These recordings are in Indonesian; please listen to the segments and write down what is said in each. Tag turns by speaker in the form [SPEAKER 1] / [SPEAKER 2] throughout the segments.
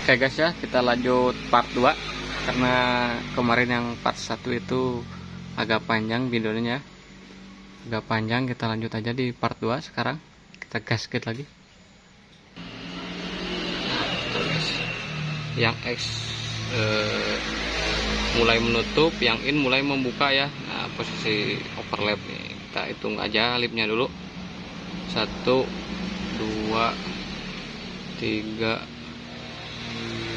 [SPEAKER 1] Oke guys ya, kita lanjut part 2 karena kemarin yang part 1 itu agak panjang videonya. Agak panjang, kita lanjut aja di part 2 sekarang. Kita gasket lagi. Yang X mulai menutup, yang in mulai membuka ya. Nah, posisi overlap nih. Kita hitung aja lipnya dulu. 1 2 3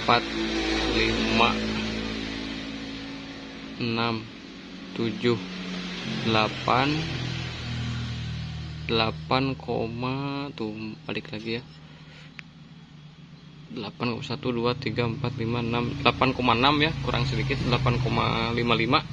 [SPEAKER 1] 4 5 6 7 8 tuh balik lagi ya, 8 1 2 3 4 5 6 8,6 ya, kurang sedikit 8,55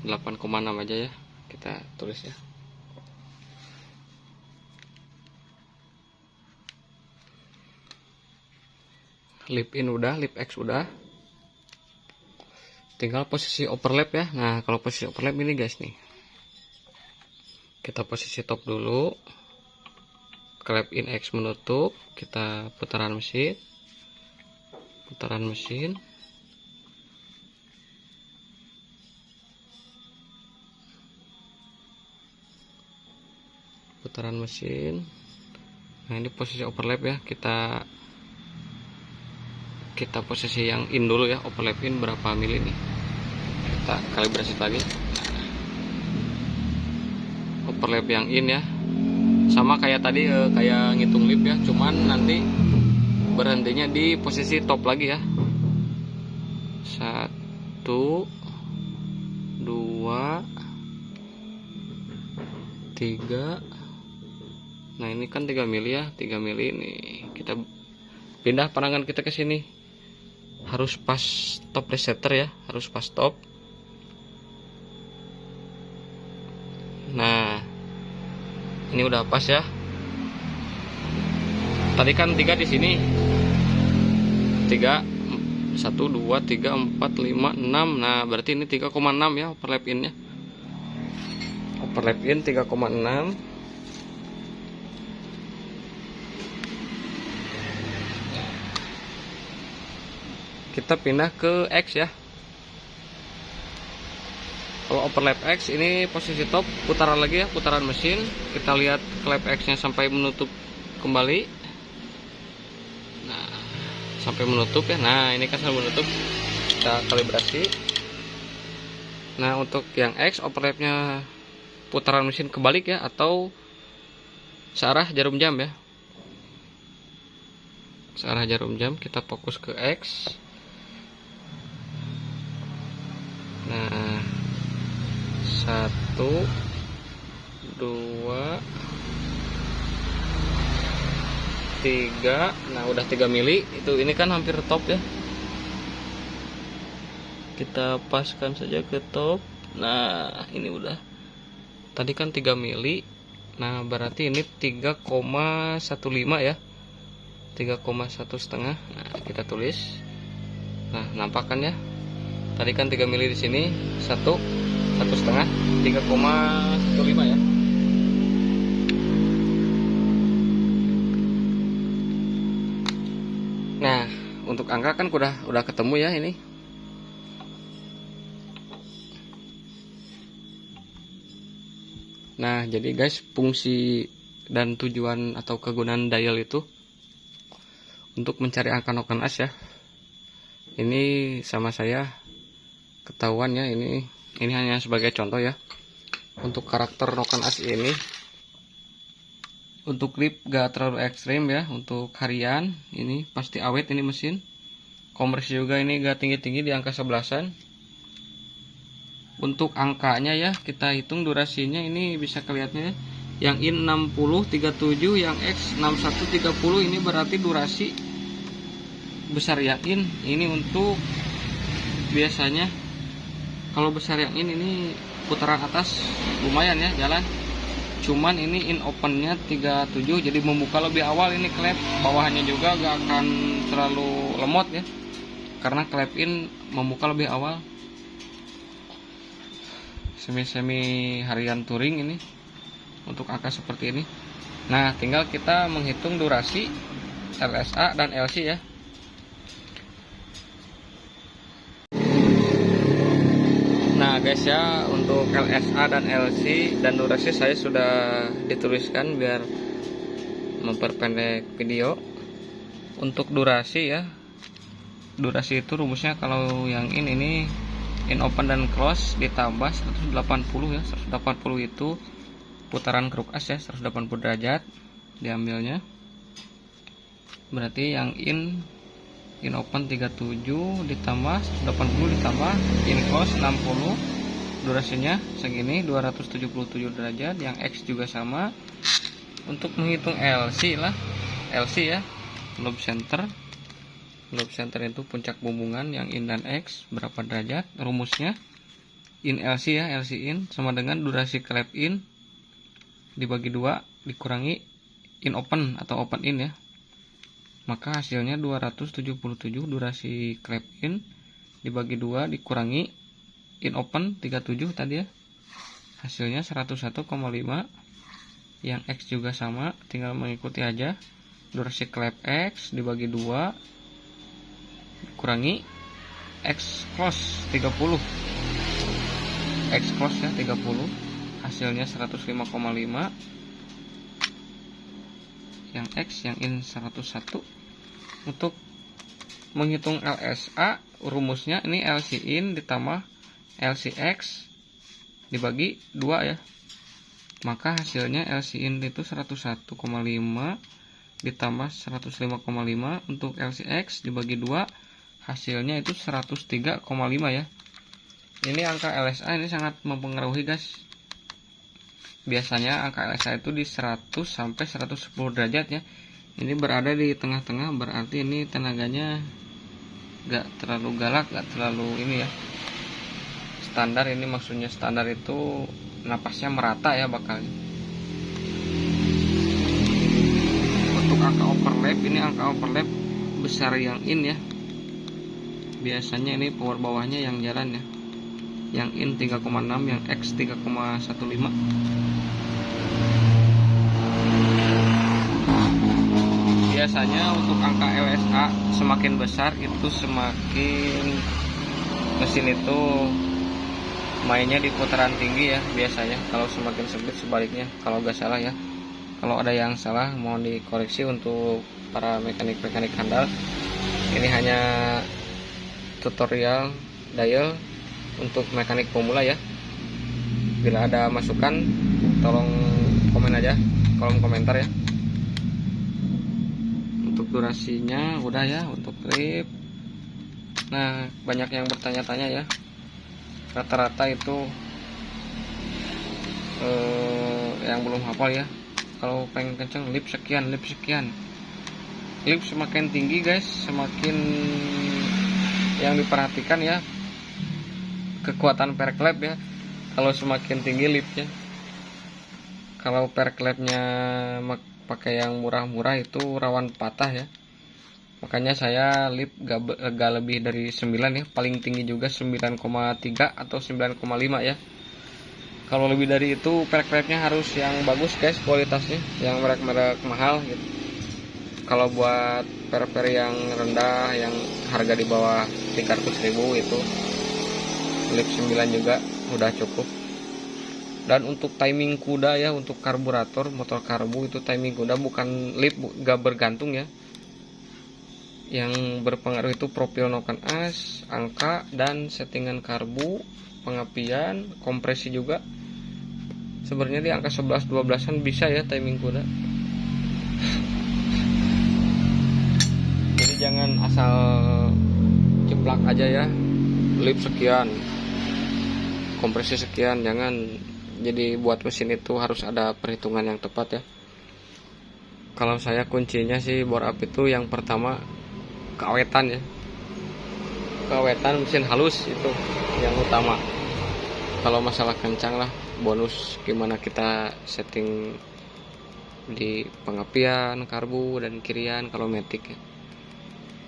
[SPEAKER 1] 8,6 aja ya, kita tulis ya. Lip in udah, lip X udah, tinggal posisi overlap ya. Nah kalau posisi overlap ini guys nih, kita posisi top dulu, clap in X menutup, kita putaran mesin, putaran mesin, putaran mesin. Nah ini posisi overlap ya, kita posisi yang in dulu ya, overlap in berapa mili nih, kita kalibrasi lagi. Nah, overlap yang in ya, sama kayak tadi kayak ngitung lip ya, cuman nanti berhentinya di posisi top lagi ya. 1 2 3. Nah ini kan 3 mili ya, 3 mili nih, kita pindah pandangan kita ke sini, harus pas top resetter ya, harus pas top. Nah ini udah pas ya, tadi kan 3 di sini, 3 1 2 3 4 5 6. Nah berarti ini 3,6 ya overlap innya, overlap in 3,6. Kita pindah ke X ya. Kalau overlap X ini posisi top, putaran lagi ya, putaran mesin. Kita lihat clap X nya sampai menutup kembali. Nah sampai menutup ya, nah ini kan sampai menutup, kita kalibrasi. Nah untuk yang X overlapnya putaran mesin kebalik ya, atau searah jarum jam ya, searah jarum jam. Kita fokus ke X. Nah 1 2 3. Nah udah 3 mili itu, ini kan hampir top ya, kita paskan saja ke top. Nah ini udah, tadi kan 3 mili, nah berarti ini 3,15 ya, 3,1 setengah. Nah kita tulis. Nah nampakkan ya, tadi kan 3 mili di sini, 1 setengah, 3,15 ya. Nah untuk angka kan udah ketemu ya ini. Nah jadi guys, fungsi dan tujuan atau kegunaan dial itu untuk mencari angka noken as ya. Ini sama saya ketahuan ya, ini hanya sebagai contoh ya. Untuk karakter noken as ini, untuk grip gak terlalu ekstrim ya. Untuk harian ini pasti awet ini mesin. Konversi juga ini gak tinggi-tinggi, di angka 11-an. Untuk angkanya ya, kita hitung durasinya ini bisa kelihatannya, yang in 60 37, yang X 61 30. Ini berarti durasi besar yang in ini. Untuk biasanya kalau besar yang ini putaran atas lumayan ya jalan, cuman ini in opennya 37, jadi membuka lebih awal. Ini klep bawahannya juga gak akan terlalu lemot ya, karena klep in membuka lebih awal. Semi harian touring ini untuk angka seperti ini. Nah tinggal kita menghitung durasi LSA dan LC ya. Nah guys ya, untuk LSA dan LC dan durasi saya sudah dituliskan biar memperpendek video. Untuk durasi ya, durasi itu rumusnya kalau yang ini in open dan close ditambah 180 ya. 180 itu putaran kruk as ya, 180 derajat diambilnya. Berarti yang in open 37 ditambah 180 ditambah in close 60, durasinya segini 277 derajat. Yang X juga sama. Untuk menghitung LC lah, LC ya, loop center itu puncak bumbungan yang in dan X berapa derajat. Rumusnya in LC ya, LC in sama dengan durasi clap in dibagi 2 dikurangi in open atau open in ya, maka hasilnya 277 durasi clap in dibagi 2 dikurangi in open 37 tadi ya, hasilnya 101,5. Yang X juga sama, tinggal mengikuti aja. Durasi clap X dibagi 2 dikurangi X close 30, X close ya 30, hasilnya 105,5. Yang X, yang in 101. Untuk menghitung LSA rumusnya ini LC in ditambah LC X dibagi 2 ya, maka hasilnya LC in itu 101,5 ditambah 105,5. Untuk LCX dibagi 2 hasilnya itu 103,5 ya. Ini angka LSA ini sangat mempengaruhi guys. Biasanya angka LSA itu di 100 sampai 110 derajat ya. Ini berada di tengah-tengah, berarti ini tenaganya gak terlalu galak, gak terlalu ini ya, standar. Ini maksudnya standar itu napasnya merata ya bakalnya. Untuk angka overlap, ini angka overlap besar yang in ya, biasanya ini power bawahnya yang jalan ya. Yang in 3,6, yang X 3,15. Biasanya untuk angka LSA semakin besar itu semakin mesin itu mainnya di putaran tinggi ya biasanya. Kalau semakin sempit sebaliknya, kalau nggak salah ya. Kalau ada yang salah mohon dikoreksi untuk para mekanik-mekanik handal. Ini hanya tutorial dial untuk mekanik pemula ya. Bila ada masukan tolong komen aja, kolom komentar ya. Untuk durasinya udah ya. Untuk clip, nah banyak yang bertanya-tanya ya, rata-rata itu yang belum hafal ya. Kalau pengen kenceng lip sekian, lip semakin tinggi guys, semakin yang diperhatikan ya kekuatan per clap ya. Kalau semakin tinggi lipnya, kalau per clapnya pakai yang murah-murah itu rawan patah ya. Makanya saya lip gak lebih dari 9 ya, paling tinggi juga 9,3 atau 9,5 ya. Kalau lebih dari itu per clapnya harus yang bagus guys, kualitasnya yang merek-merek mahal gitu. Kalau buat per yang rendah, yang harga di bawah 300.000 itu lip 9 juga udah cukup. Dan untuk timing kuda ya, untuk karburator motor karbu itu timing kuda bukan lip, gak bergantung ya. Yang berpengaruh itu profil noken as, angka, dan settingan karbu, pengapian, kompresi juga. Sebenarnya di angka 11-12an bisa ya timing kuda. Jadi jangan asal jeplak aja ya, lip sekian, kompresi sekian, jangan. Jadi buat mesin itu harus ada perhitungan yang tepat ya. Kalau saya kuncinya sih bore up itu yang pertama keawetan ya, keawetan mesin halus itu yang utama. Kalau masalah kencang lah bonus gimana kita setting di pengapian, karbu, dan kirian kalau matic ya.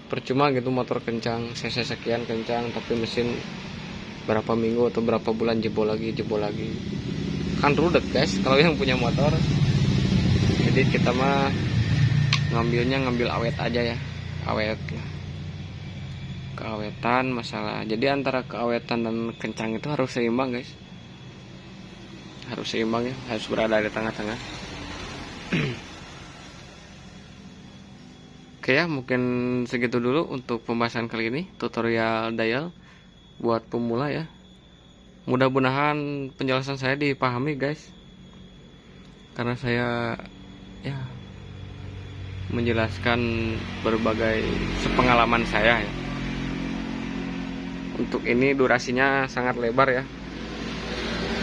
[SPEAKER 1] Percuma gitu motor kencang, cc sekian kencang tapi mesin berapa minggu atau berapa bulan jebol lagi kan rudet guys kalau yang punya motor. Jadi kita mah ngambil awet aja ya, awet. keawetan masalah. Jadi antara keawetan dan kencang itu harus seimbang guys, harus seimbang ya, harus berada di tengah-tengah. Oke ya, mungkin segitu dulu untuk pembahasan kali ini, tutorial dial buat pemula ya. Mudah-mudahan penjelasan saya dipahami guys, karena saya ya menjelaskan berbagai sepengalaman saya ya. Untuk ini durasinya sangat lebar ya,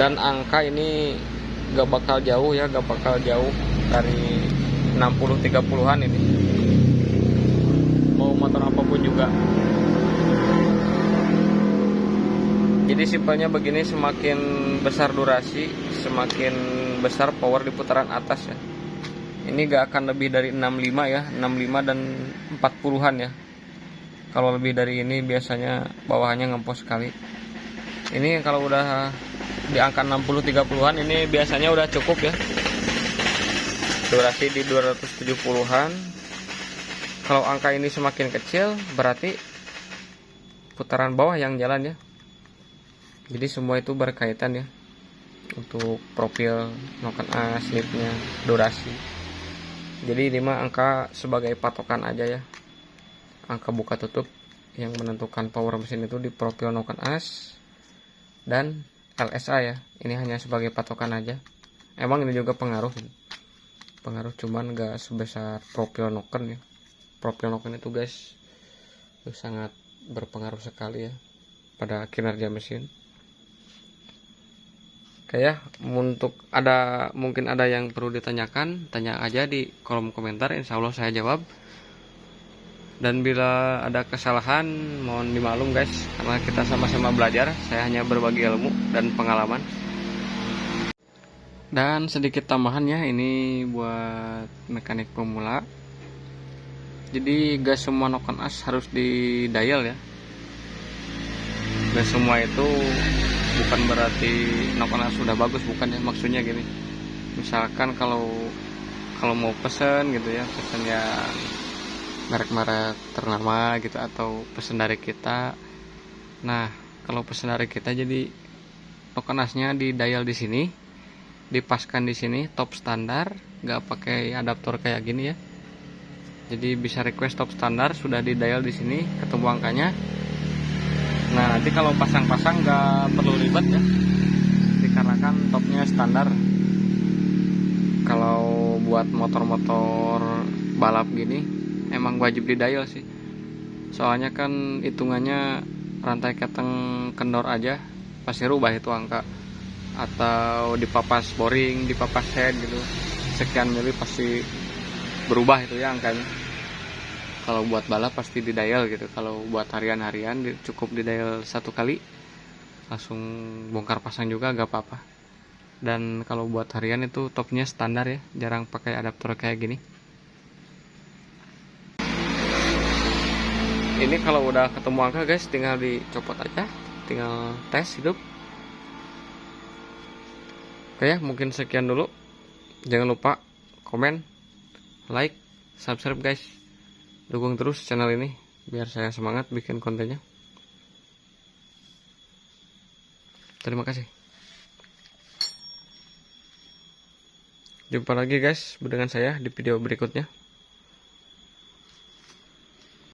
[SPEAKER 1] dan angka ini gak bakal jauh ya, gak bakal jauh dari 60-30an ini, mau motor apapun juga. Jadi simpelnya begini, semakin besar durasi, semakin besar power di putaran atas ya. Ini gak akan lebih dari 65 ya, 65 dan 40-an ya. Kalau lebih dari ini biasanya bawahannya ngempos sekali. Ini kalau udah di angka 60-30-an ini biasanya udah cukup ya. Durasi di 270-an. Kalau angka ini semakin kecil berarti putaran bawah yang jalan ya. Jadi semua itu berkaitan ya, untuk profil, noken as, slipnya, durasi. Jadi ini mah angka sebagai patokan aja ya. Angka buka tutup yang menentukan power mesin itu di profil noken as dan LSA ya. Ini hanya sebagai patokan aja. Emang ini juga pengaruh cuman gak sebesar profil noken ya. Profil noken itu guys sangat berpengaruh sekali ya pada kinerja mesin. Kayak untuk mungkin ada yang perlu ditanyakan, tanya aja di kolom komentar, insya Allah saya jawab. Dan bila ada kesalahan mohon dimaklum guys, karena kita sama-sama belajar, saya hanya berbagi ilmu dan pengalaman. Dan sedikit tambahannya, ini buat mekanik pemula, jadi gak semua noken as harus di dial ya. Gak semua itu bukan berarti noken as sudah bagus, bukan ya. Maksudnya gini, misalkan kalau mau pesen gitu ya, pesen yang merek-merek ternama gitu, atau pesen dari kita. Nah, kalau pesen dari kita, jadi noken asnya di dial di sini, dipaskan di sini top standar, nggak pakai adaptor kayak gini ya. Jadi bisa request top standar, sudah di dial di sini, ketemu angkanya. Nah, nanti kalau pasang-pasang nggak perlu ribet ya, dikarenakan topnya standar. Kalau buat motor-motor balap gini emang wajib di dial sih, soalnya kan hitungannya rantai keteng kendor aja pasti rubah itu angka, atau dipapas boring, dipapas head gitu, sekian mili pasti berubah itu ya angkanya. Kalau buat balap pasti di dial gitu. Kalau buat harian-harian cukup di dial satu kali, langsung bongkar pasang juga gak apa-apa. Dan kalau buat harian itu topnya standar ya, jarang pakai adaptor kayak gini. Ini kalau udah ketemu angka guys, tinggal dicopot aja, tinggal tes hidup. Oke ya, mungkin sekian dulu. Jangan lupa komen, like, subscribe guys. Dukung terus channel ini biar saya semangat bikin kontennya. Terima kasih. Jumpa lagi guys dengan saya di video berikutnya.